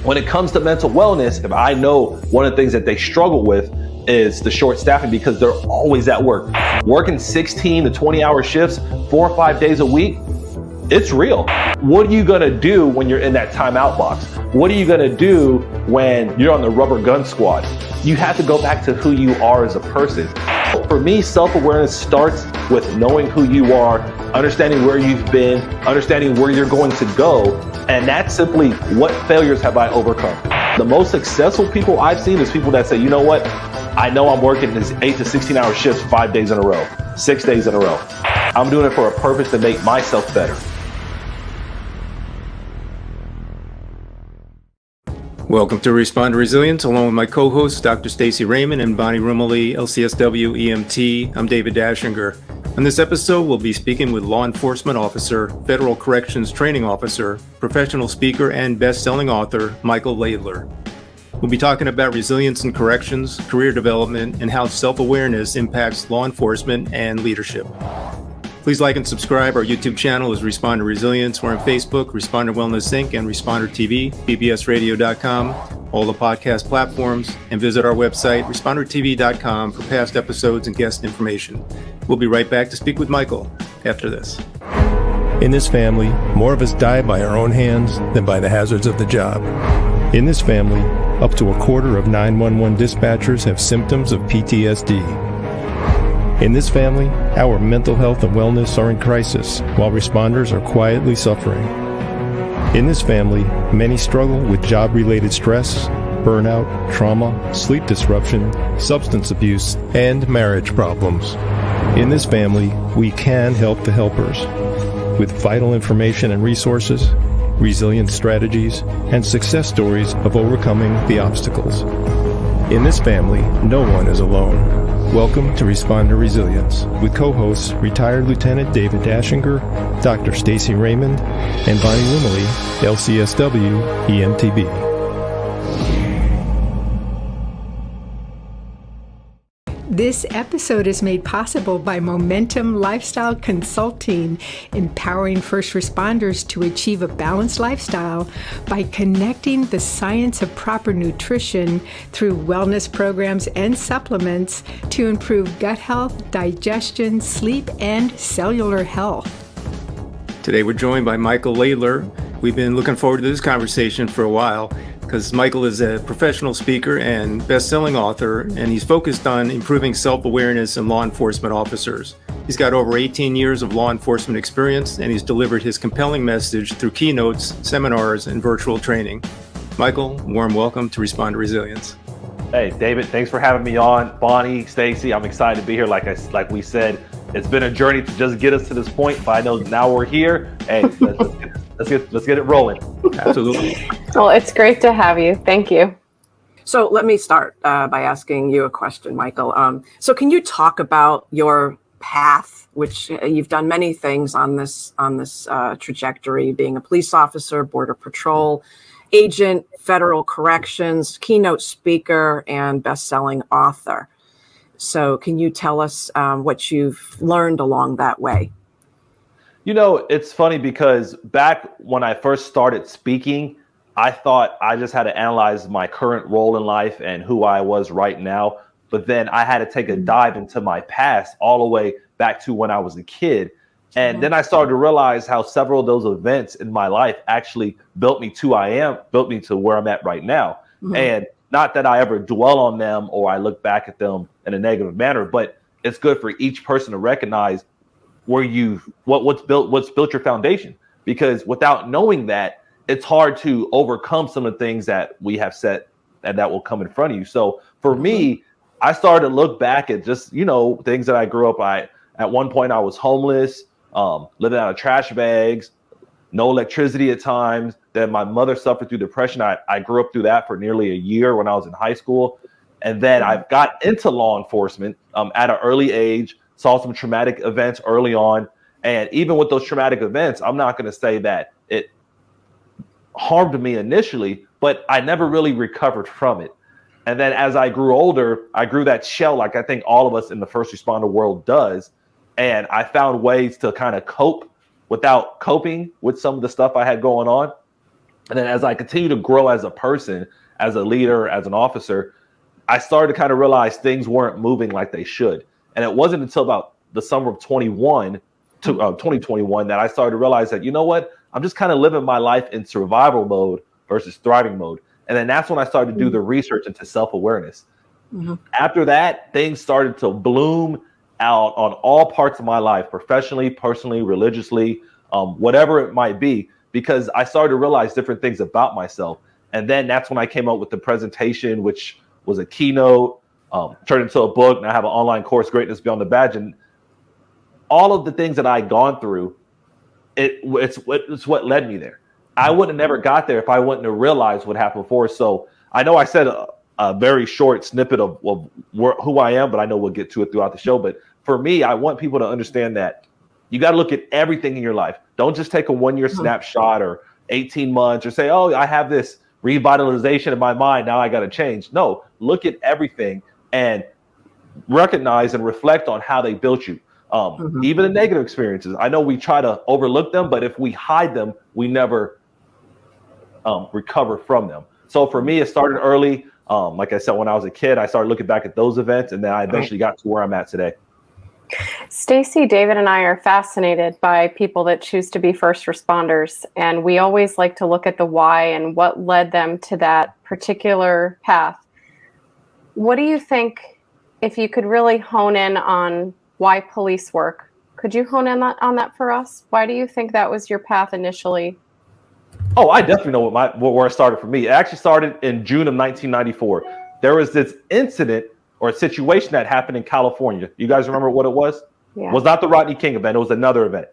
When it comes to mental wellness, if I know one of the things that they struggle with is the short staffing because they're always at work. Working 16 to 20 hour shifts, 4 or 5 days a week, it's real. What are you gonna do when you're in that timeout box? What are you gonna do when you're on the rubber gun squad? You have to go back to who you are as a person. For me, self-awareness starts with knowing who you are, understanding where you've been, understanding where you're going to go, and that's simply what failures have I overcome. The most successful people I've seen is people that say, you know what, I know I'm working this 8 to 16 hour shifts 5 days in a row, 6 days in a row. I'm doing it for a purpose to make myself better. Welcome to Respond to Resilience, along with my co-hosts, Dr. Stacy Raymond and Bonnie Rumley, LCSW EMT. I'm David Dashinger. On this episode, we'll be speaking with law enforcement officer, federal corrections training officer, professional speaker, and best-selling author, Michael Laidler. We'll be talking about resilience in corrections, career development, and how self-awareness impacts law enforcement and leadership. Please like and subscribe. Our YouTube channel is Respond to Resilience. We're on Facebook, Responder Wellness Inc., and Responder TV, bbsradio.com, all the podcast platforms, and visit our website, respondertv.com, for past episodes and guest information. We'll be right back to speak with Michael after this. In this family, more of us die by our own hands than by the hazards of the job. In this family, up to a quarter of 911 dispatchers have symptoms of PTSD. In this family, our mental health and wellness are in crisis, while responders are quietly suffering. In this family, many struggle with job-related stress, burnout, trauma, sleep disruption, substance abuse, and marriage problems. In this family, we can help the helpers with vital information and resources, resilient strategies, and success stories of overcoming the obstacles. In this family, no one is alone. Welcome to Respond to Resilience with co-hosts retired Lieutenant David Dashinger, Dr. Stacy Raymond, and Bonnie Rumley, LCSW EMTB. This episode is made possible by Momentum Lifestyle Consulting, empowering first responders to achieve a balanced lifestyle by connecting the science of proper nutrition through wellness programs and supplements to improve gut health, digestion, sleep, and cellular health. Today we're joined by Michael Laidler. We've been looking forward to this conversation for a while, because Michael is a professional speaker and best-selling author, and he's focused on improving self-awareness in law enforcement officers. He's got over 18 years of law enforcement experience, and he's delivered his compelling message through keynotes, seminars, and virtual training. Michael, warm welcome to Respond to Resilience. Hey, David, thanks for having me on. Bonnie, Stacy, I'm excited to be here. Like we said, it's been a journey to just get us to this point, but I know now we're here. Hey, let's get it rolling. Absolutely. Well, it's great to have you. Thank you. So let me start by asking you a question, Michael. So can you talk about your path, which you've done many things on this trajectory, being a police officer, border patrol agent, federal corrections, keynote speaker, and best-selling author. So can you tell us what you've learned along that way? You know, it's funny because back when I first started speaking, I thought I just had to analyze my current role in life and who I was right now. But then I had to take a dive into my past all the way back to when I was a kid. And then I started to realize how several of those events in my life actually built me to where I'm at right now. Mm-hmm. And not that I ever dwell on them or I look back at them in a negative manner, but it's good for each person to recognize where what's built your foundation. Because without knowing that, it's hard to overcome some of the things that we have set and that will come in front of you. So for me, I started to look back at just, things that I grew up. At one point I was homeless, living out of trash bags, no electricity at times. Then my mother suffered through depression. I grew up through that for nearly a year when I was in high school. And then I got into law enforcement at an early age, saw some traumatic events early on. And even with those traumatic events, I'm not going to say that it harmed me initially, but I never really recovered from it. And then as I grew older, I grew that shell like I think all of us in the first responder world does. And I found ways to kind of cope without coping with some of the stuff I had going on. And then as I continue to grow as a person, as a leader, as an officer, I started to kind of realize things weren't moving like they should. And it wasn't until about the summer of 2021 that I started to realize that, you know what, I'm just kind of living my life in survival mode versus thriving mode. And then that's when I started to do the research into self-awareness. After that, things started to bloom out on all parts of my life, professionally, personally, religiously, whatever it might be, because I started to realize different things about myself. And then that's when I came up with the presentation, which was a keynote, turned into a book. And I have an online course, Greatness Beyond the Badge. And all of the things that I'd gone through, it's what led me there. I wouldn't have never got there if I wouldn't have realized what happened before. So I know I said a very short snippet of who I am, but I know we'll get to it throughout the show. But for me, I want people to understand that you got to look at everything in your life. Don't just take a one-year snapshot or 18 months or say, oh, I have this revitalization in my mind, now I got to change. No, look at everything and recognize and reflect on how they built you. Even the negative experiences. I know we try to overlook them, but if we hide them, we never recover from them. So for me, it started early. Like I said, when I was a kid, I started looking back at those events, and then I eventually got to where I'm at today. Stacy, David, and I are fascinated by people that choose to be first responders. And we always like to look at the why and what led them to that particular path. What do you think, if you could really hone in on why police work, could you hone in on that for us? Why do you think that was your path initially? Oh, I definitely know where it started for me. It actually started in June of 1994. There was this incident or a situation that happened in California. You guys remember what it was? Yeah. It was not the Rodney King event. It was another event.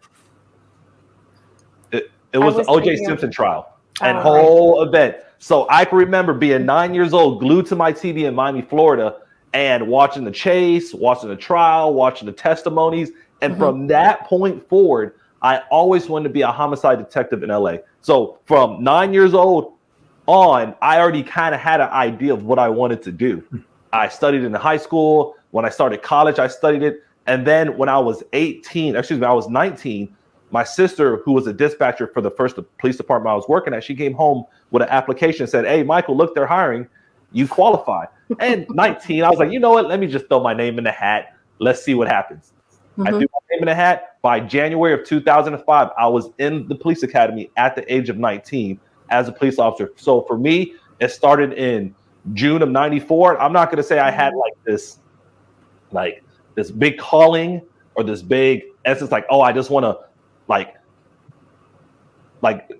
It was the O.J. Simpson trial and whole event. So I can remember being 9 years old, glued to my TV in Miami, Florida, and watching the chase, watching the trial, watching the testimonies. And from that point forward, I always wanted to be a homicide detective in LA. So from 9 years old on, I already kind of had an idea of what I wanted to do. I studied in high school. When I started college, I studied it. And then when I was 19, my sister, who was a dispatcher for the first police department I was working at, she came home with an application and said, hey, Michael, look, they're hiring. You qualify. And 19, I was like, you know what? Let me just throw my name in the hat. Let's see what happens. I threw my name in the hat. By January of 2005, I was in the police academy at the age of 19 as a police officer. So for me, it started in June of 94. I'm not going to say I had this big calling or this big essence, like, oh, I just want to like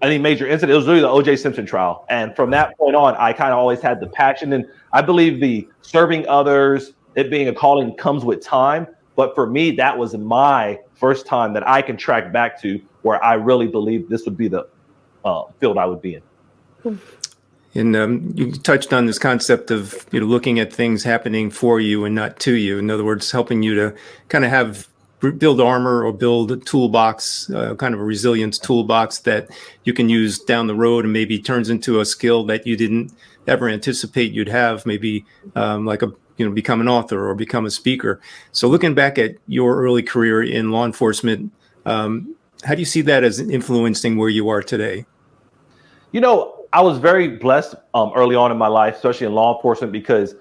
any major incident. It was really the O.J. Simpson trial. And from that point on, I kind of always had the passion. And I believe the serving others, it being a calling, comes with time. But for me, that was my first time that I can track back to where I really believed this would be the field I would be in. And you touched on this concept of looking at things happening for you and not to you. In other words, helping you to kind of build armor or build a toolbox, kind of a resilience toolbox that you can use down the road and maybe turns into a skill that you didn't ever anticipate you'd have, maybe become an author or become a speaker. So looking back at your early career in law enforcement, how do you see that as influencing where you are today? I was very blessed early on in my life, especially in law enforcement, because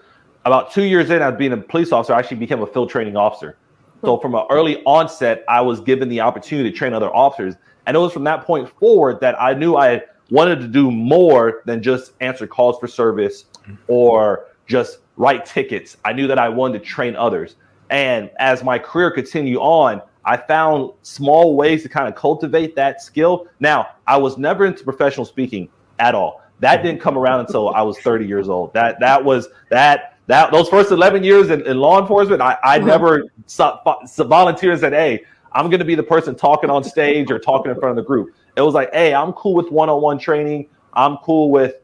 about 2 years in, as being a police officer, I actually became a field training officer. So from an early onset, I was given the opportunity to train other officers. And it was from that point forward that I knew I wanted to do more than just answer calls for service or just write tickets. I knew that I wanted to train others. And as my career continued on, I found small ways to kind of cultivate that skill. Now, I was never into professional speaking at all. That didn't come around until I was 30 years old. Those first 11 years in law enforcement, I never volunteered and said, hey, I'm going to be the person talking on stage or talking in front of the group. It was like, hey, I'm cool with one-on-one training. I'm cool with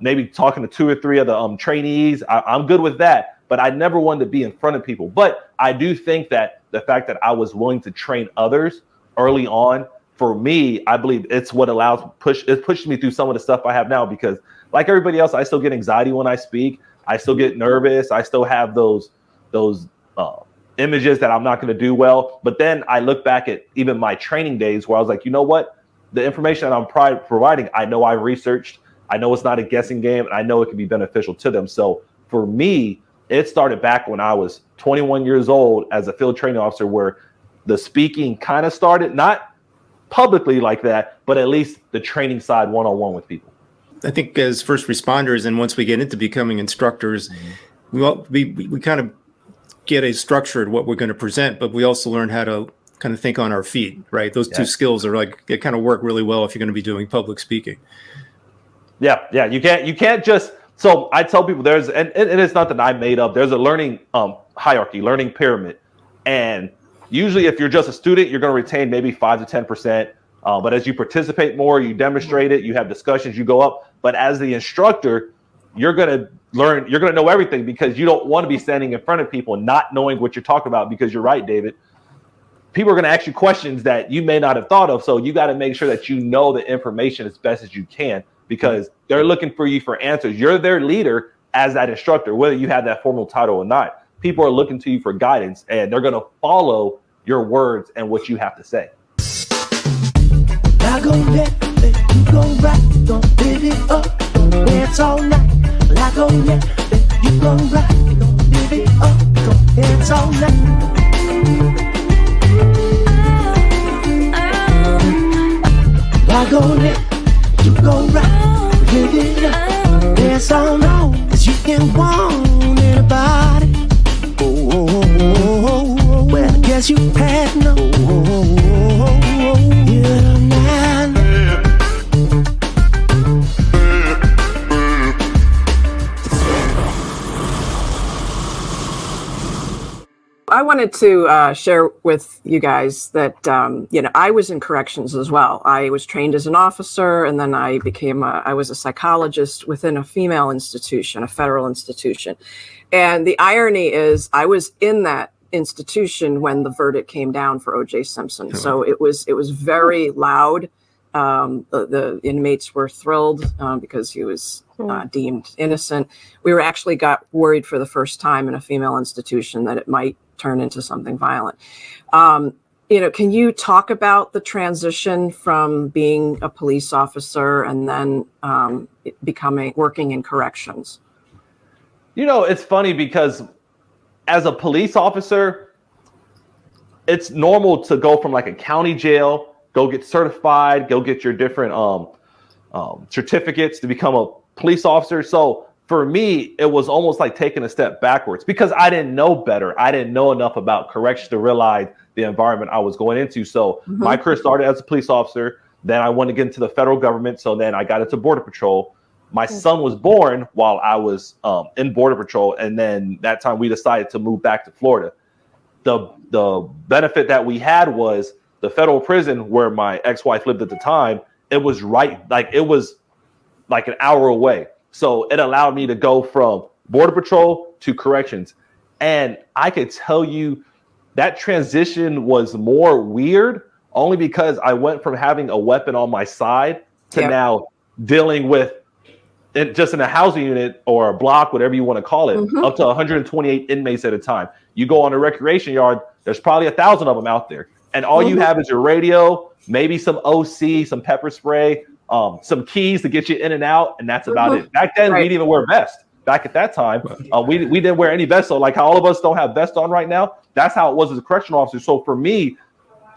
maybe talking to 2 or 3 of the trainees. I'm good with that. But I never wanted to be in front of people. But I do think that the fact that I was willing to train others early on, for me, I believe it's what it pushed me through some of the stuff I have now, because like everybody else, I still get anxiety when I speak. I still get nervous. I still have those images that I'm not going to do well. But then I look back at even my training days where I was like, you know what? the information that I'm providing, I know I've researched, I know it's not a guessing game, and I know it can be beneficial to them. So for me, it started back when I was 21 years old as a field training officer, where the speaking kind of started, not publicly like that, but at least the training side one-on-one with people. I think as first responders, and once we get into becoming instructors, we kind of get a structure to what we're going to present, but we also learn how to kind of think on our feet, right? Those two skills are like, they kind of work really well if you're going to be doing public speaking. Yeah. You can't just, so I tell people there's, and it's not that I made up, there's a learning hierarchy, learning pyramid. And usually if you're just a student, you're going to retain maybe 5 to 10%. But as you participate more, you demonstrate it, you have discussions, you go up. But as the instructor, you're going to learn, you're going to know everything, because you don't want to be standing in front of people not knowing what you're talking about, because you're right, David. People are going to ask you questions that you may not have thought of. So you got to make sure that you know the information as best as you can, because they're looking for you for answers. You're their leader as that instructor, whether you have that formal title or not. People are looking to you for guidance, and they're going to follow your words and what you have to say. I go left, you go right, don't live it up, don't dance all night. I go left, you go right, don't live it up, don't dance all night. I go left, you go right, live it up, dance all night, 'cause you can want anybody. Well, I guess you had no. You're man. I wanted to share with you guys that, I was in corrections as well. I was trained as an officer, and then I was a psychologist within a female institution, a federal institution. And the irony is I was in that institution when the verdict came down for O.J. Simpson. So it was very loud. The inmates were thrilled because he was deemed innocent. We actually got worried for the first time in a female institution that it might turn into something violent. Can you talk about the transition from being a police officer and then working in corrections? It's funny because as a police officer, it's normal to go from like a county jail, go get certified, go get your different certificates to become a police officer. So for me, it was almost like taking a step backwards, because I didn't know better. I didn't know enough about corrections to realize the environment I was going into. So my career started as a police officer. Then I wanted to get into the federal government. So then I got into Border Patrol. My son was born while I was in Border Patrol. And then that time we decided to move back to Florida. The benefit that we had was the federal prison where my ex-wife lived at the time. It was it was like an hour away. So it allowed me to go from Border Patrol to corrections. And I could tell you that transition was more weird only because I went from having a weapon on my side to now dealing with it just in a housing unit or a block, whatever you want to call it, up to 128 inmates at a time. You go on a recreation yard, there's probably 1,000 of them out there. And all you have is your radio, maybe some OC, some pepper spray, some keys to get you in and out, and that's about it. Back then, we didn't even wear vests. Back at that time, we didn't wear any vests. So like how all of us don't have vests on right now, that's how it was as a correctional officer. So for me,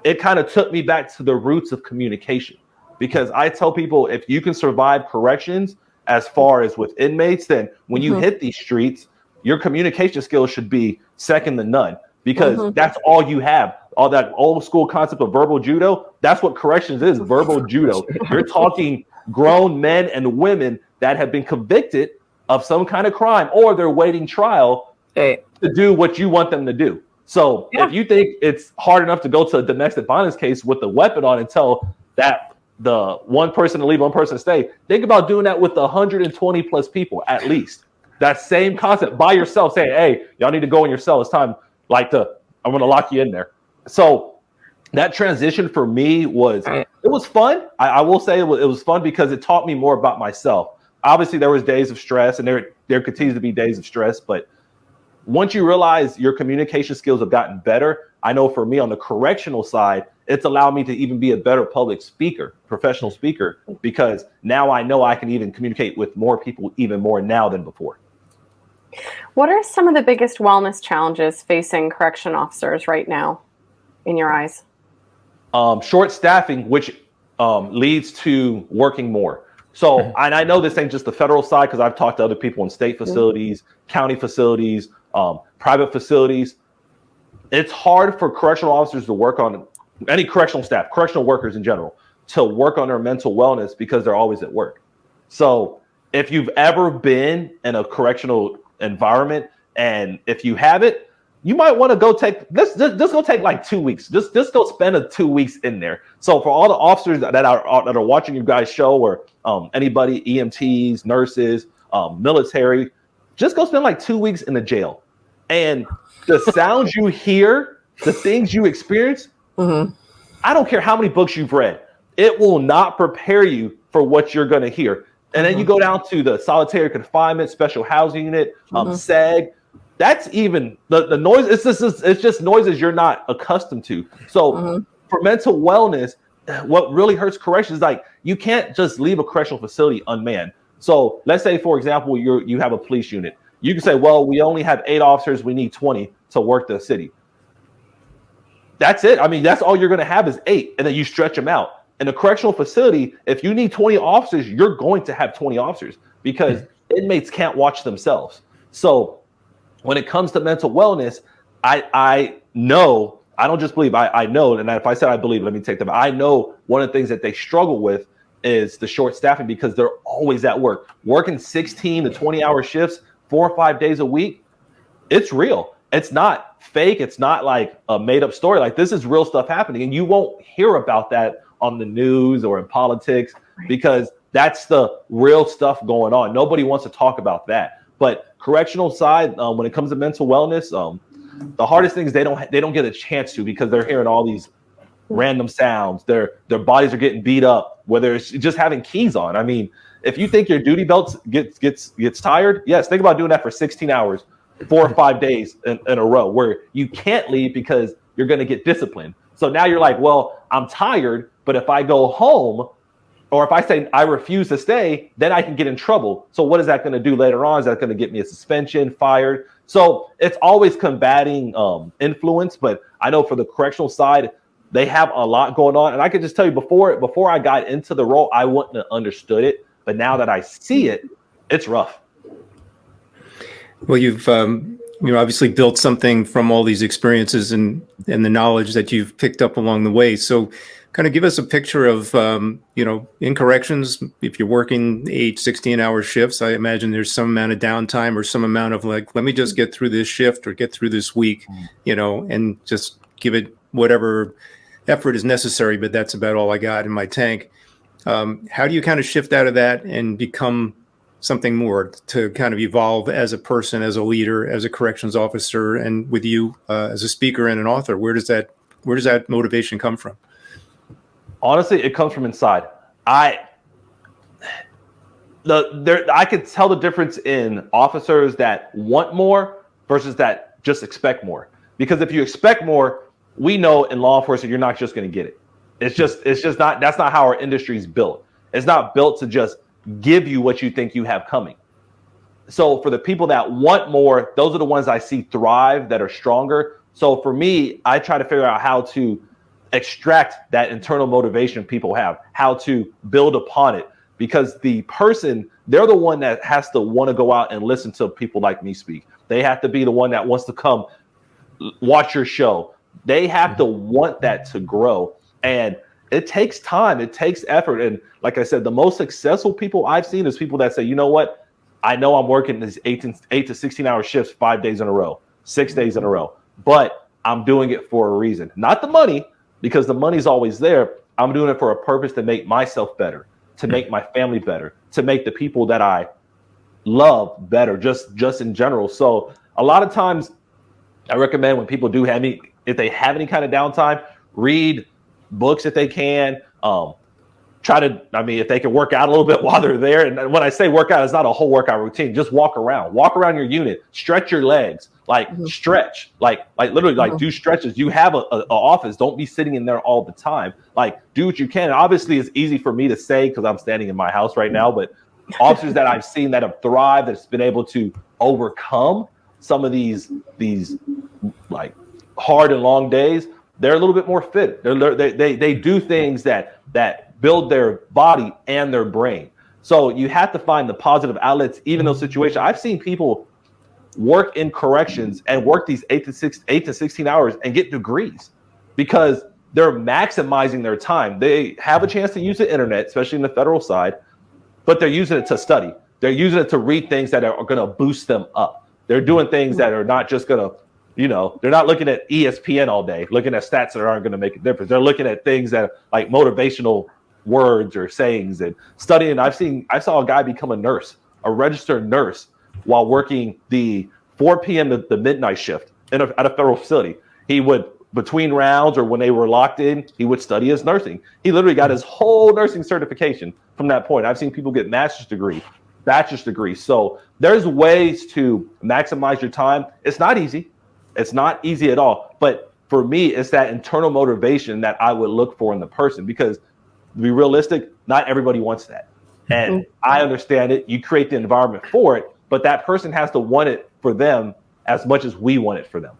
it kind of took me back to the roots of communication, because I tell people, if you can survive corrections as far as with inmates, then when you hit these streets, your communication skills should be second to none, because that's all you have. All that old school concept of verbal judo, that's what corrections is, verbal judo. You're talking grown men and women that have been convicted of some kind of crime, or they're waiting trial to do what you want them to do. So if you think it's hard enough to go to a domestic violence case with a weapon on and tell that the one person to leave, one person to stay, think about doing that with 120 plus people at least. That same concept by yourself, saying, hey, y'all need to go in your cell. It's time, I'm going to lock you in there. So that transition for me was, it was fun. I will say it was fun because it taught me more about myself. Obviously, there was days of stress, and there continues to be days of stress. But once you realize your communication skills have gotten better, I know for me on the correctional side, it's allowed me to even be a better public speaker, professional speaker, because now I know I can even communicate with more people even more now than before. What are some of the biggest wellness challenges facing correction officers right now, in your eyes? Short staffing, which leads to working more. So, and I know this ain't just the federal side, because I've talked to other people in state facilities, county facilities, private facilities. It's hard for correctional officers to work on, any correctional staff, correctional workers in general, to work on their mental wellness because they're always at work. So if you've ever been in a correctional environment, and if you haven't, you might want to go take this. Just go take like 2 weeks. Just go spend 2 weeks in there. So for all the officers that are watching you guys show, or anybody, EMTs, nurses, military, just go spend like 2 weeks in the jail, and the sounds you hear, the things you experience. I don't care how many books you've read, it will not prepare you for what you're going to hear. And then you go down to the solitary confinement, special housing unit, SEG. That's even the noise. It's just noises you're not accustomed to. So for mental wellness, what really hurts corrections is like, you can't just leave a correctional facility unmanned. So let's say, for example, you have a police unit. You can say, well, we only have 8 officers. We need 20 to work the city. That's it. I mean, that's all you're going to have is 8, and then you stretch them out. In a correctional facility, if you need 20 officers, you're going to have 20 officers, because inmates can't watch themselves. So when it comes to mental wellness, I know, I don't just believe, I know, and if I said I believe, let me take them. I know one of the things that they struggle with is the short staffing, because they're always at work, working 16 to 20-hour shifts, 4 or 5 days a week. It's real. It's not fake. It's not like a made-up story. Like, this is real stuff happening, and you won't hear about that on the news or in politics, because that's the real stuff going on. Nobody wants to talk about that. But correctional side, when it comes to mental wellness, the hardest thing is they don't get a chance to, because they're hearing all these random sounds. Their bodies are getting beat up, whether it's just having keys on. I mean, if you think your duty belt gets tired, yes, think about doing that for 16 hours, 4 or 5 days in a row, where you can't leave because you're going to get disciplined. So now you're like, well, I'm tired, but if I go home, or if I say I refuse to stay, then I can get in trouble. So what is that going to do later on? Is that going to get me a suspension, fired? So it's always combating influence. But I know for the correctional side, they have a lot going on. And I can just tell you, before I got into the role, I wouldn't have understood it. But now that I see it, it's rough. Well, you've obviously built something from all these experiences and the knowledge that you've picked up along the way. So kind of give us a picture of, in corrections, if you're working 8, 16-hour shifts, I imagine there's some amount of downtime, or some amount of like, let me just get through this shift or get through this week, and just give it whatever effort is necessary. But that's about all I got in my tank. How do you kind of shift out of that and become something more, to kind of evolve as a person, as a leader, as a corrections officer, and with you as a speaker and an author? Where does that motivation come from? Honestly, it comes from inside. I could tell the difference in officers that want more versus that just expect more. Because if you expect more, we know in law enforcement, you're not just going to get it. It's just not, that's not how our industry is built. It's not built to just give you what you think you have coming. So for the people that want more, those are the ones I see thrive, that are stronger. So for me, I try to figure out how to extract that internal motivation people have, how to build upon it, because the person, they're the one that has to want to go out and listen to people like me speak. They have to be the one that wants to come watch your show. They have to want that to grow. And it takes time. It takes effort. And like I said, the most successful people I've seen is people that say, you know what? I know I'm working these 8 to 16-hour shifts 5 days in a row, 6 days in a row, but I'm doing it for a reason. Not the money, because the money's always there. I'm doing it for a purpose to make myself better, to make my family better, to make the people that I love better, just in general. So a lot of times I recommend, when people do have if they have any kind of downtime, read books if they can, try to, I mean, if they can work out a little bit while they're there. And when I say workout, it's not a whole workout routine. Just walk around your unit, stretch your legs, like stretch, like literally like do stretches. You have a office. Don't be sitting in there all the time. Like do what you can. And obviously it's easy for me to say because I'm standing in my house right now, but officers that I've seen that have thrived, that's been able to overcome some of these like hard and long days, they're a little bit more fit. They do things that build their body and their brain. So you have to find the positive outlets, even in those situations. I've seen people work in corrections and work these 8 to 16 hours and get degrees because they're maximizing their time. They have a chance to use the internet, especially in the federal side, but they're using it to study. They're using it to read things that are going to boost them up. They're doing things that are not just going to, they're not looking at ESPN all day, looking at stats that aren't going to make a difference. They're looking at things that like motivational words or sayings and studying. I saw a guy become a nurse, a registered nurse, while working the 4 p.m. to the midnight shift at a federal facility. He would, between rounds or when they were locked in, he would study his nursing. He literally got his whole nursing certification from that point. I've seen people get master's degree, bachelor's degree. So there's ways to maximize your time. It's not easy. It's not easy at all. But for me, it's that internal motivation that I would look for in the person, because to be realistic, not everybody wants that. And I understand it. You create the environment for it, but that person has to want it for them as much as we want it for them.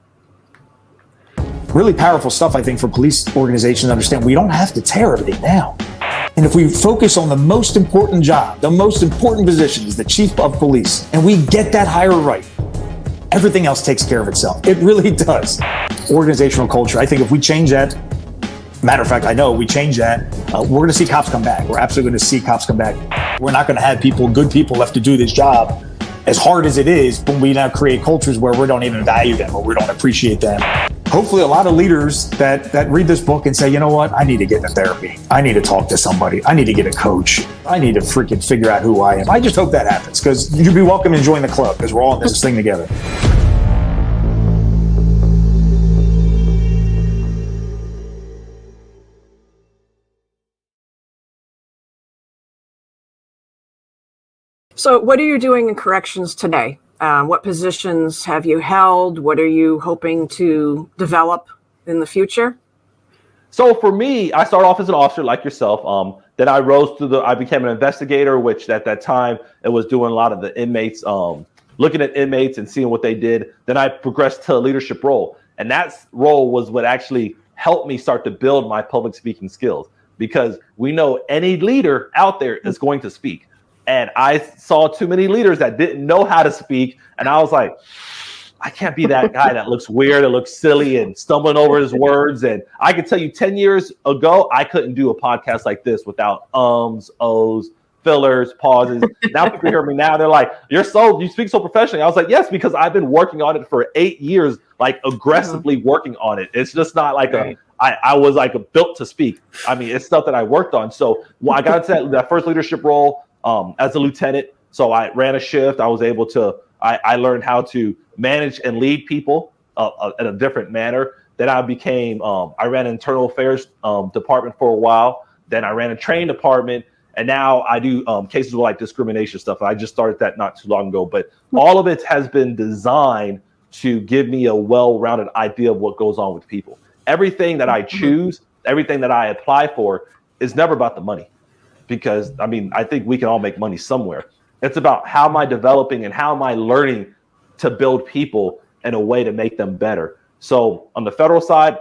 Really powerful stuff, I think, for police organizations to understand. We don't have to tear everything down. And if we focus on the most important job, the most important position is the chief of police, and we get that hire right, everything else takes care of itself. It really does. Organizational culture, I think if we change that, matter of fact, I know we change that, we're going to see cops come back. We're absolutely going to see cops come back. We're not going to have good people left to do this job, as hard as it is, when we now create cultures where we don't even value them or we don't appreciate them. Hopefully a lot of leaders that read this book and say, you know what, I need to get into therapy. I need to talk to somebody. I need to get a coach. I need to freaking figure out who I am. I just hope that happens, because you'd be welcome to join the club, because we're all in this thing together. So what are you doing in corrections today? What positions have you held? What are you hoping to develop in the future? So for me, I started off as an officer like yourself. Then I rose I became an investigator, which at that time it was doing a lot of the inmates, looking at inmates and seeing what they did. Then I progressed to a leadership role. And that role was what actually helped me start to build my public speaking skills, because we know any leader out there is going to speak. And I saw too many leaders that didn't know how to speak. And I was like, I can't be that guy that looks weird, that looks silly and stumbling over his words. And I can tell you 10 years ago, I couldn't do a podcast like this without ums, ohs, fillers, pauses. Now people hear me now, they're like, you speak so professionally. I was like, yes, because I've been working on it for 8 years, like aggressively working on it. It's just not like I was like built to speak. I mean, it's stuff that I worked on. So when I got into that first leadership role, as a lieutenant, so I ran a shift. I was able to, I learned how to manage and lead people in a different manner. Then I became, I ran an internal affairs department for a while. Then I ran a training department, and now I do cases with like discrimination stuff. I just started that not too long ago, but all of it has been designed to give me a well-rounded idea of what goes on with people. Everything that I choose, everything that I apply for is never about the money. Because, I mean, I think we can all make money somewhere. It's about how am I developing and how am I learning to build people in a way to make them better. So on the federal side,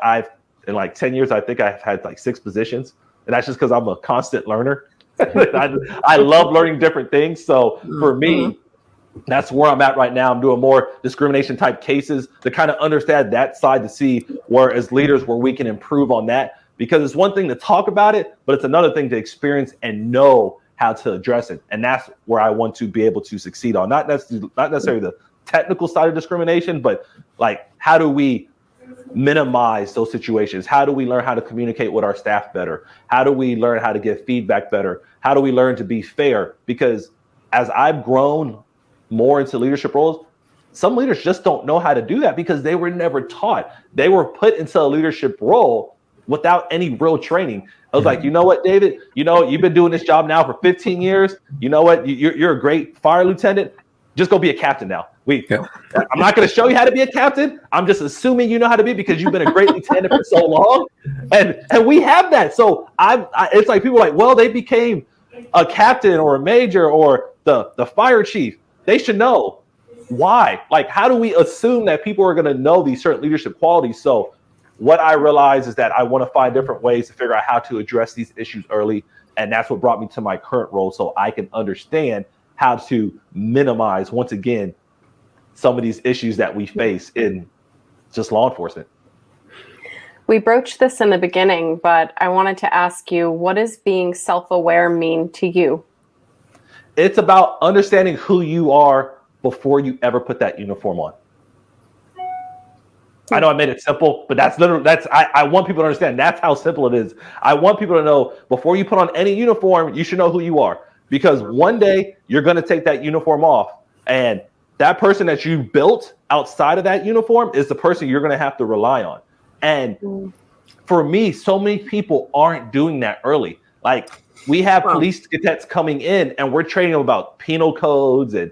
in like 10 years, I think I've had like 6 positions. And that's just because I'm a constant learner. I love learning different things. So for me, that's where I'm at right now. I'm doing more discrimination type cases to kind of understand that side, to see where as leaders where we can improve on that. Because it's one thing to talk about it, but it's another thing to experience and know how to address it. And that's where I want to be able to succeed on. Not necessarily the technical side of discrimination, but like, how do we minimize those situations? How do we learn how to communicate with our staff better? How do we learn how to give feedback better? How do we learn to be fair? Because as I've grown more into leadership roles, some leaders just don't know how to do that because they were never taught. They were put into a leadership role without any real training. I was like, you know what, David? You know, you've been doing this job now for 15 years. You know what? You're a great fire lieutenant. Just go be a captain now. I'm not going to show you how to be a captain. I'm just assuming you know how to be because you've been a great lieutenant for so long. And we have that. So it's like people are like, well, they became a captain or a major or the fire chief. They should know why. Like, how do we assume that people are going to know these certain leadership qualities? So what I realized is that I want to find different ways to figure out how to address these issues early. And that's what brought me to my current role, so I can understand how to minimize, once again, some of these issues that we face in just law enforcement. We broached this in the beginning, but I wanted to ask you, what does being self-aware mean to you? It's about understanding who you are before you ever put that uniform on. I know I made it simple, but I want people to understand that's how simple it is. I want people to know before you put on any uniform, you should know who you are. Because one day you're going to take that uniform off, and that person that you built outside of that uniform is the person you're going to have to rely on. And for me, so many people aren't doing that early. Like, we have police cadets coming in, and we're training them about penal codes and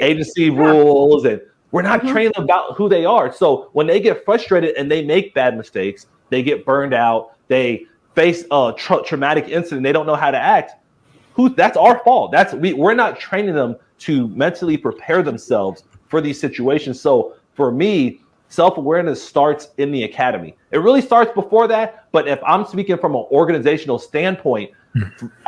agency rules, and we're not training them about who they are. So when they get frustrated and they make bad mistakes, they get burned out, they face a traumatic incident, they don't know how to act. That's our fault. We're not training them to mentally prepare themselves for these situations. So for me, self-awareness starts in the academy. It really starts before that. But if I'm speaking from an organizational standpoint,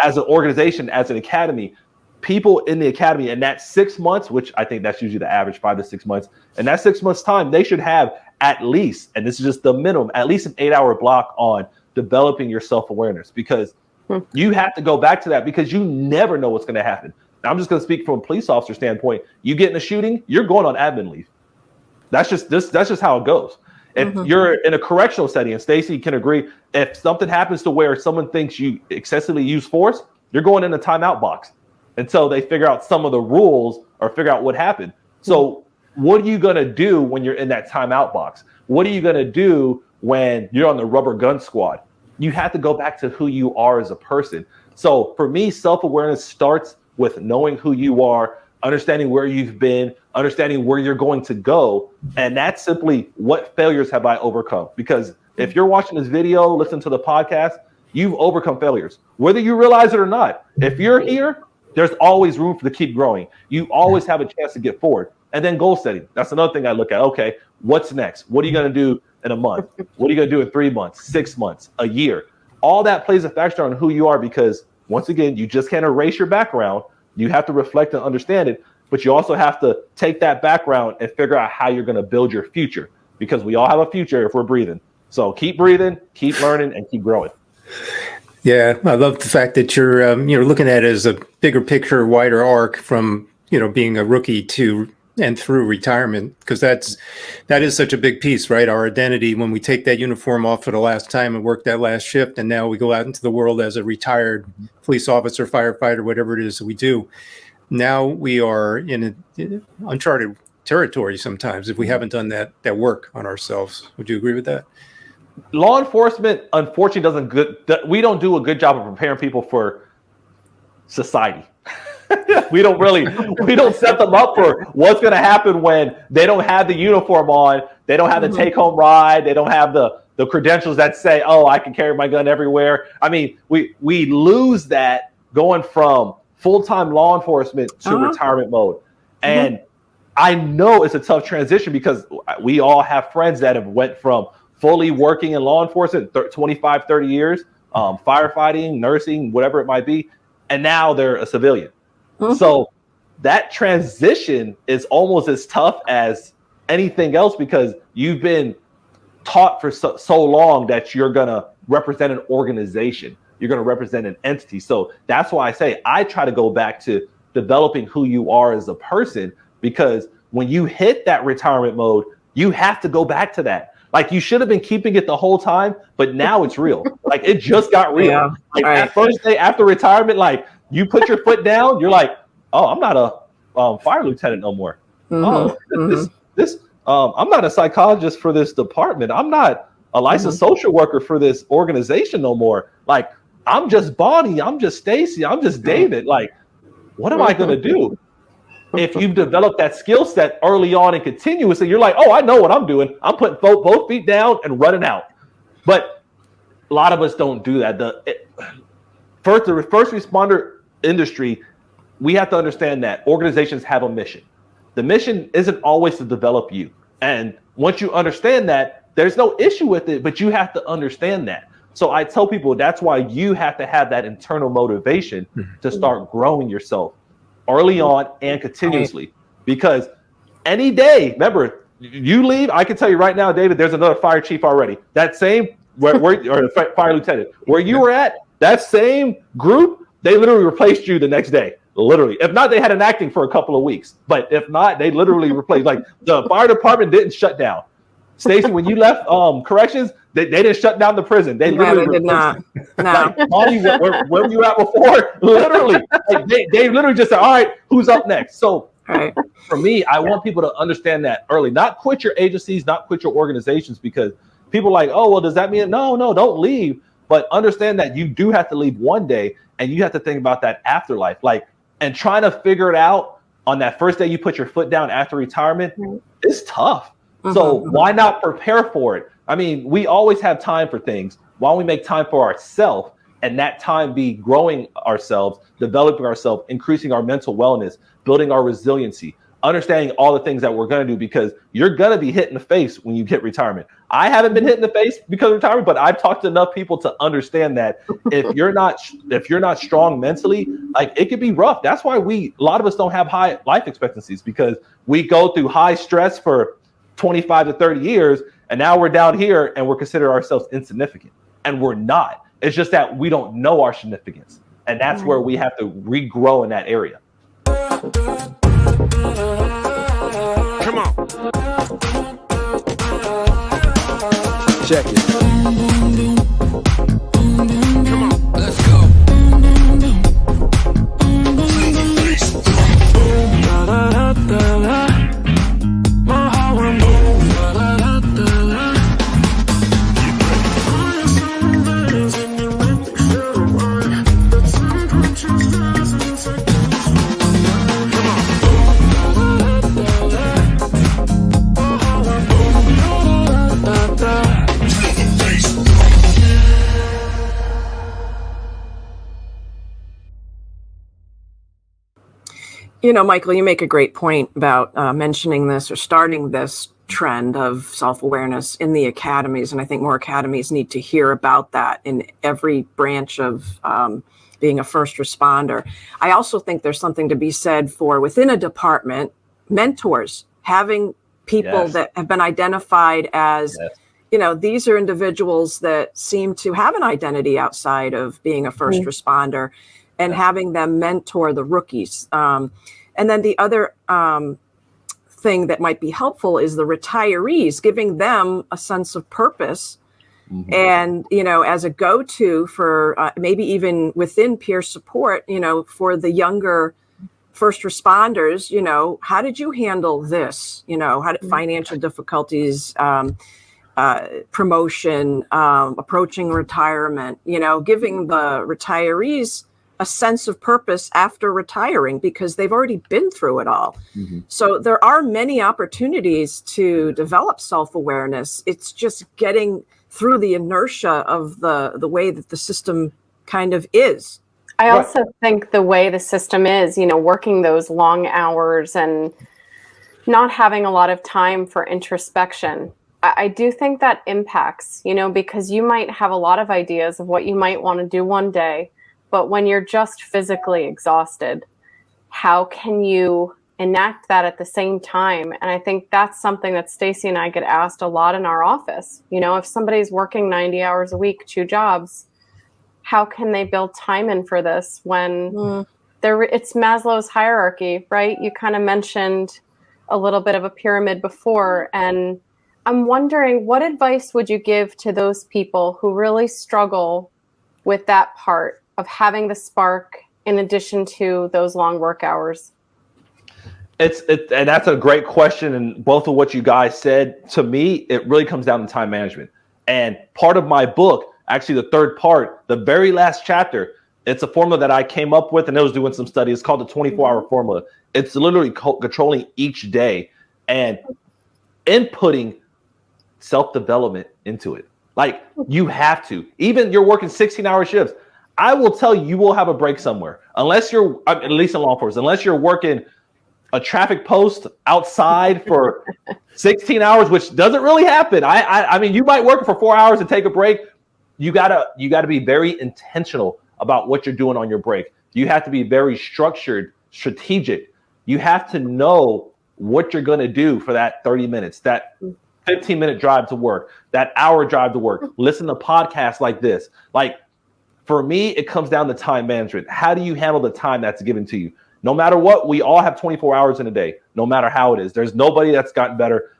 as an organization, as an academy, people in the academy in that 6 months, which I think that's usually the average, 5 to 6 months, in that 6 months time, they should have at least, and this is just the minimum, at least an 8-hour block on developing your self-awareness, because you have to go back to that, because you never know what's going to happen. I'm just going to speak from a police officer standpoint. You get in a shooting, you're going on admin leave. That's just how it goes. If you're in a correctional setting, and Stacey can agree, if something happens to where someone thinks you excessively use force, you're going in a timeout box until they figure out some of the rules or figure out what happened. So what are you going to do when you're in that timeout box? What are you going to do when you're on the rubber gun squad? You have to go back to who you are as a person. So for me, self-awareness starts with knowing who you are, understanding where you've been, understanding where you're going to go. And that's simply, what failures have I overcome? Because if you're watching this video, listening to the podcast, you've overcome failures, whether you realize it or not. If you're here, there's always room to keep growing. You always have a chance to get forward. And then goal setting. That's another thing I look at. Okay, what's next? What are you going to do in a month? What are you going to do in 3 months, 6 months, a year? All that plays a factor on who you are, because once again, you just can't erase your background. You have to reflect and understand it, but you also have to take that background and figure out how you're going to build your future, because we all have a future if we're breathing. So keep breathing, keep learning, and keep growing. Yeah, I love the fact that you're looking at it as a bigger picture, wider arc from being a rookie to and through retirement, because that is such a big piece, right? Our identity, when we take that uniform off for the last time and work that last shift, and now we go out into the world as a retired police officer, firefighter, whatever it is that we do. Now we are in uncharted territory sometimes if we haven't done that work on ourselves. Would you agree with that? Law enforcement, unfortunately, we don't do a good job of preparing people for society. we don't set them up for what's going to happen when they don't have the uniform on, they don't have the take-home ride, they don't have the credentials that say, oh, I can carry my gun everywhere. I mean, we lose that going from full-time law enforcement to retirement mode. And I know it's a tough transition, because we all have friends that have went from fully working in law enforcement, 25, 30 years, firefighting, nursing, whatever it might be, and now they're a civilian. So that transition is almost as tough as anything else, because you've been taught for so long that you're going to represent an organization. You're going to represent an entity. So that's why I say I try to go back to developing who you are as a person, because when you hit that retirement mode, you have to go back to that. Like, you should have been keeping it the whole time, but now it's real. Like, it just got real. Yeah, like, that first day after retirement, like, you put your foot down, you're like, oh, I'm not a fire lieutenant no more. I'm not a psychologist for this department. I'm not a licensed social worker for this organization no more. Like, I'm just Bonnie, I'm just Stacy, I'm just David. Like, what am I going to do? If you've developed that skill set early on and continuously, you're like, oh, I know what I'm doing. I'm putting both feet down and running out. But a lot of us don't do that. The first responder industry, we have to understand that organizations have a mission. The mission isn't always to develop you. And once you understand that, there's no issue with it, but you have to understand that. So I tell people that's why you have to have that internal motivation to start growing yourself early on and continuously. Because any day, remember, you leave, I can tell you right now, David, there's another fire chief already. That same, or the fire lieutenant, where you were at, that same group, they literally replaced you the next day. Literally. If not, they had an acting for a couple of weeks. But if not, they literally replaced. Like, the fire department didn't shut down. Stacy, when you left corrections, they didn't shut down the prison. They literally did not. No. Like, Bonnie, where were you at before? Literally. Like, they literally just said, all right, who's up next? So for me, I want people to understand that early. Not quit your agencies, not quit your organizations, because people are like, oh, well, does that mean no, don't leave. But understand that you do have to leave one day, and you have to think about that afterlife. Like, and trying to figure it out on that first day you put your foot down after retirement is tough. So why not prepare for it? I mean, we always have time for things. Why don't we make time for ourselves, and that time be growing ourselves, developing ourselves, increasing our mental wellness, building our resiliency, understanding all the things that we're going to do, because you're going to be hit in the face when you hit retirement. I haven't been hit in the face because of retirement, but I've talked to enough people to understand that if you're not strong mentally, like, it could be rough. That's why a lot of us don't have high life expectancies, because we go through high stress for 25 to 30 years, and now we're down here and we're considering ourselves insignificant, and we're not. It's just that we don't know our significance, and that's where we have to regrow in that area. Come on. Check it. Come on. Let's go. My heart went boom. You know, Michael, you make a great point about mentioning this or starting this trend of self-awareness in the academies. And I think more academies need to hear about that in every branch of being a first responder. I also think there's something to be said for, within a department, mentors, having people that have been identified as, you know, these are individuals that seem to have an identity outside of being a first responder, and having them mentor the rookies. And then the other thing that might be helpful is the retirees, giving them a sense of purpose and, you know, as a go-to for maybe even within peer support, you know, for the younger first responders. You know, how did you handle this? You know, how did financial difficulties, promotion, approaching retirement, you know, giving the retirees a sense of purpose after retiring, because they've already been through it all. So there are many opportunities to develop self-awareness. It's just getting through the inertia of the way that the system kind of is. I also think the way the system is, you know, working those long hours and not having a lot of time for introspection, I do think that impacts, you know, because you might have a lot of ideas of what you might want to do one day, but when you're just physically exhausted, how can you enact that at the same time? And I think that's something that Stacy and I get asked a lot in our office. You know, if somebody's working 90 hours a week, 2 jobs, how can they build time in for this when it's Maslow's hierarchy, right? You kind of mentioned a little bit of a pyramid before, and I'm wondering, what advice would you give to those people who really struggle with that part of having the spark in addition to those long work hours? And that's a great question. And both of what you guys said, to me, it really comes down to time management. And part of my book actually the third part, the very last chapter. It's a formula that I came up with, and I was doing some study. It's called the 24-hour formula. It's literally controlling each day and inputting self-development into it. Like, you have to. Even you're working 16-hour shifts, I will tell you, you will have a break somewhere. Unless you're, at least in law enforcement, unless you're working a traffic post outside for 16 hours, which doesn't really happen. I mean, you might work for 4 hours and take a break. You gotta be very intentional about what you're doing on your break. You have to be very structured, strategic. You have to know what you're going to do for that 30 minutes, that 15-minute drive to work, that hour drive to work. Listen to podcasts like this. Like, for me, it comes down to time management. How do you handle the time that's given to you? No matter what, we all have 24 hours in a day, no matter how it is. There's nobody that's gotten better.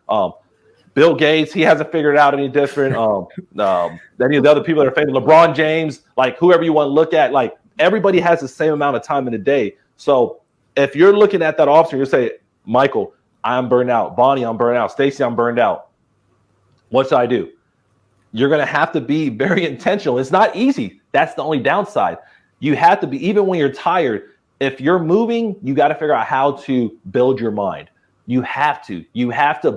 Bill Gates, he hasn't figured it out any different. Any of the other people that are famous, LeBron James, like whoever you want to look at, like everybody has the same amount of time in a day. So if you're looking at that officer, you say, Michael, I'm burned out. Bonnie, I'm burned out. Stacy, I'm burned out. What should I do? You're going to have to be very intentional. It's not easy. That's the only downside. You have to be, even when you're tired, if you're moving, you got to figure out how to build your mind. You have to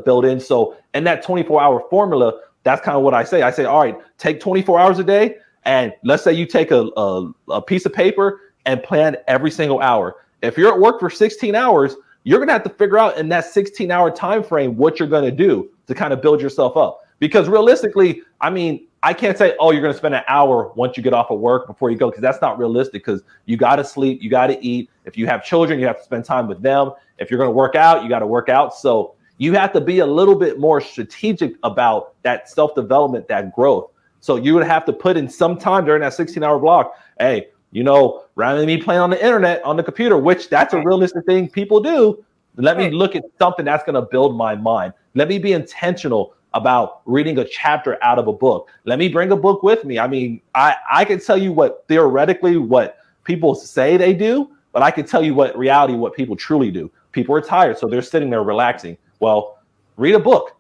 build in. So in that 24-hour formula, that's kind of what I say. I say, all right, take 24 hours a day. And let's say you take a piece of paper and plan every single hour. If you're at work for 16 hours, you're going to have to figure out in that 16-hour time frame what you're going to do to kind of build yourself up. Because realistically, I mean, I can't say, oh, you're going to spend an hour once you get off of work before you go, because that's not realistic, because you got to sleep, you got to eat. If you have children, you have to spend time with them. If you're going to work out, you got to work out. So you have to be a little bit more strategic about that self-development, that growth. So you would have to put in some time during that 16-hour block. Hey, you know, rather than me playing on the internet, on the computer, which that's a realistic thing people do, let me look at something that's going to build my mind. Let me be intentional about reading a chapter out of a book. Let me bring a book with me. I mean, I can tell you what theoretically what people say they do, but I can tell you what reality, what people truly do. People are tired, so they're sitting there relaxing. Well, read a book.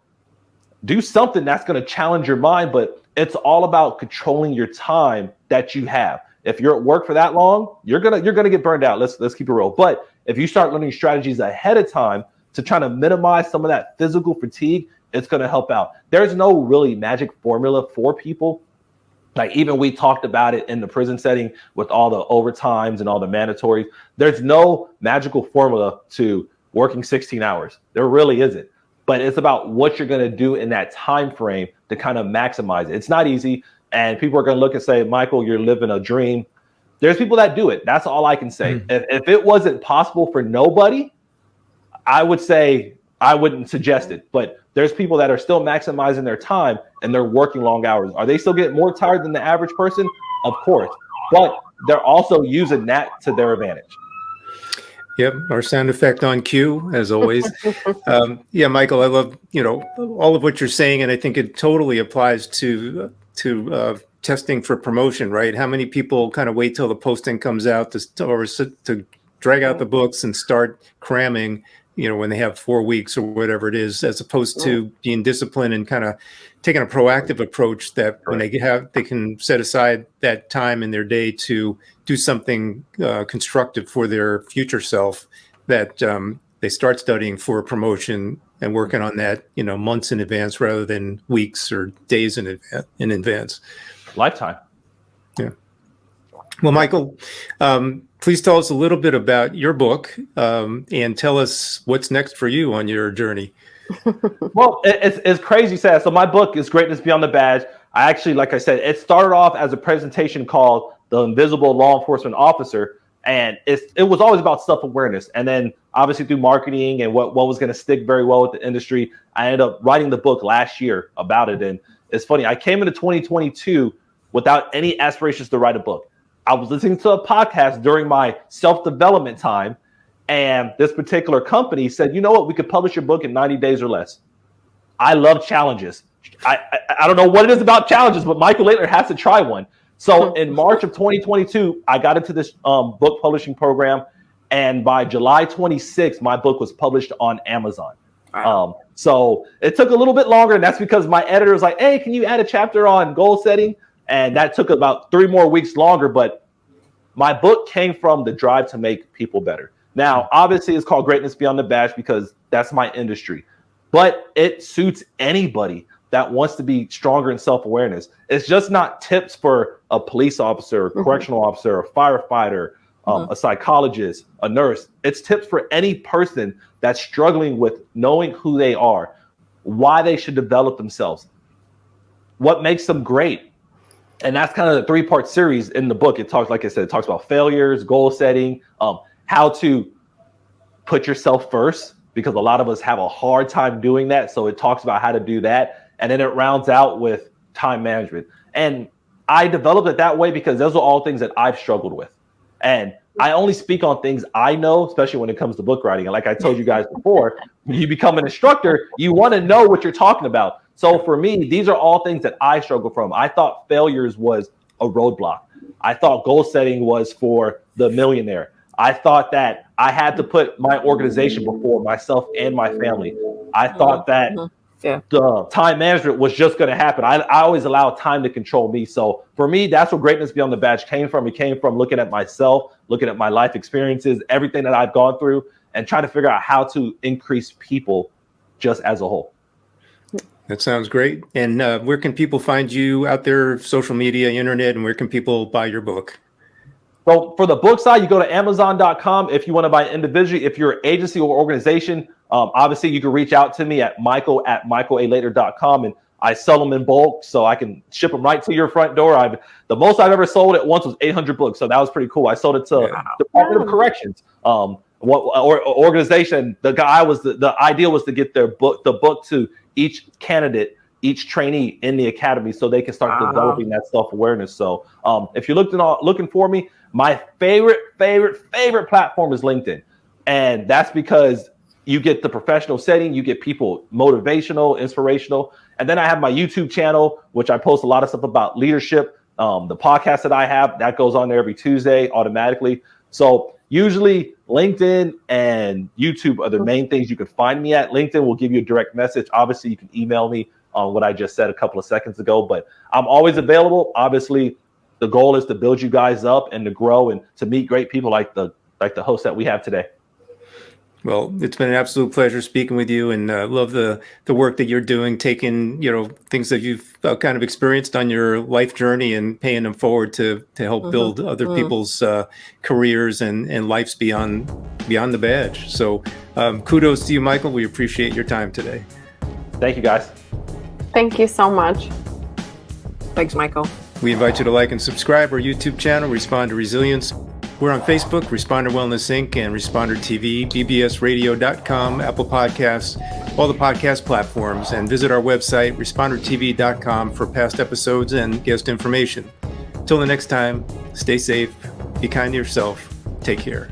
Do something that's going to challenge your mind, but it's all about controlling your time that you have. If you're at work for that long, you're gonna get burned out. Let's keep it real. But if you start learning strategies ahead of time to try to minimize some of that physical fatigue, it's going to help out. There's no really magic formula for people. Like, even we talked about it in the prison setting with all the overtimes and all the mandatories. There's no magical formula to working 16 hours. There really isn't. But it's about what you're going to do in that time frame to kind of maximize it. It's not easy. And people are going to look and say, Michael, you're living a dream. There's people that do it. That's all I can say. If it wasn't possible for nobody, I would say I wouldn't suggest it. But there's people that are still maximizing their time and they're working long hours. Are they still getting more tired than the average person? Of course. But they're also using that to their advantage. Yep, our sound effect on cue, as always. Yeah, Michael, I love, all of what you're saying, and I think it totally applies to testing for promotion, right? How many people kind of wait till the posting comes out to drag out the books and start cramming, when they have 4 weeks or whatever it is, as opposed to being disciplined and kind of taking a proactive approach that when they can set aside that time in their day to do something constructive for their future self, that they start studying for a promotion and working on that, months in advance rather than weeks or days in advance. Lifetime. Yeah. Well, Michael, please tell us a little bit about your book and tell us what's next for you on your journey. Well, it's crazy sad. So my book is Greatness Beyond the Badge. I actually, like I said, it started off as a presentation called The Invisible Law Enforcement Officer. And it was always about self-awareness. And then obviously through marketing and what was going to stick very well with the industry, I ended up writing the book last year about it. And it's funny, I came into 2022 without any aspirations to write a book. I was listening to a podcast during my self-development time, and this particular company said, you know what, we could publish your book in 90 days or less. I love challenges. I don't know what it is about challenges, but Michael Laidler has to try one. So in March of 2022, I got into this book publishing program, and by July 26th, my book was published on Amazon. Wow. So it took a little bit longer, and that's because my editor was like, hey, can you add a chapter on goal setting? And that took about 3 more weeks longer, but my book came from the drive to make people better. Now, obviously, it's called Greatness Beyond the Badge because that's my industry, but it suits anybody that wants to be stronger in self-awareness. It's just not tips for a police officer, a correctional officer, a firefighter, a psychologist, a nurse. It's tips for any person that's struggling with knowing who they are, why they should develop themselves, what makes them great. And that's kind of the 3-part series in the book. It talks, like I said, it talks about failures, goal setting, how to put yourself first, because a lot of us have a hard time doing that. So it talks about how to do that. And then it rounds out with time management. And I developed it that way because those are all things that I've struggled with. And I only speak on things I know, especially when it comes to book writing. And like I told you guys before, when you become an instructor, you want to know what you're talking about. So for me, these are all things that I struggle from. I thought failures was a roadblock. I thought goal setting was for the millionaire. I thought that I had to put my organization before myself and my family. I thought that the time management was just going to happen. I always allow time to control me. So for me, that's where Greatness Beyond the Badge came from. It came from looking at myself, looking at my life experiences, everything that I've gone through, and trying to figure out how to increase people just as a whole. That sounds great. And where can people find you out there, social media, internet, and where can people buy your book? So for the book side, you go to Amazon.com if you want to buy individually. If you're an agency or organization, obviously you can reach out to me at michael@michaelalaidler.com, and I sell them in bulk, so I can ship them right to your front door. The most I've ever sold at once was 800 books, so that was pretty cool. I sold it to Department of Corrections, organization. The idea was to get the book to each candidate, each trainee in the academy, so they can start developing that self-awareness. So if you're looking for me, my favorite platform is LinkedIn. And that's because you get the professional setting, you get people motivational, inspirational. And then I have my YouTube channel, which I post a lot of stuff about leadership. The podcast that I have, that goes on there every Tuesday automatically. So usually LinkedIn and YouTube are the main things you can find me at. LinkedIn will give you a direct message. Obviously, you can email me on what I just said a couple of seconds ago, but I'm always available. Obviously, the goal is to build you guys up and to grow and to meet great people like the host that we have today. Well, it's been an absolute pleasure speaking with you, and love the work that you're doing, taking things that you've kind of experienced on your life journey and paying them forward to help build other people's careers and lives beyond the badge. So kudos to you, Michael. We appreciate your time today. Thank you, guys. Thank you so much. Thanks, Michael. We invite you to like and subscribe our YouTube channel, Respond to Resilience. We're on Facebook, Responder Wellness Inc., and Responder TV, bbsradio.com, Apple Podcasts, all the podcast platforms, and visit our website, respondertv.com, for past episodes and guest information. Till the next time, stay safe, be kind to yourself, take care.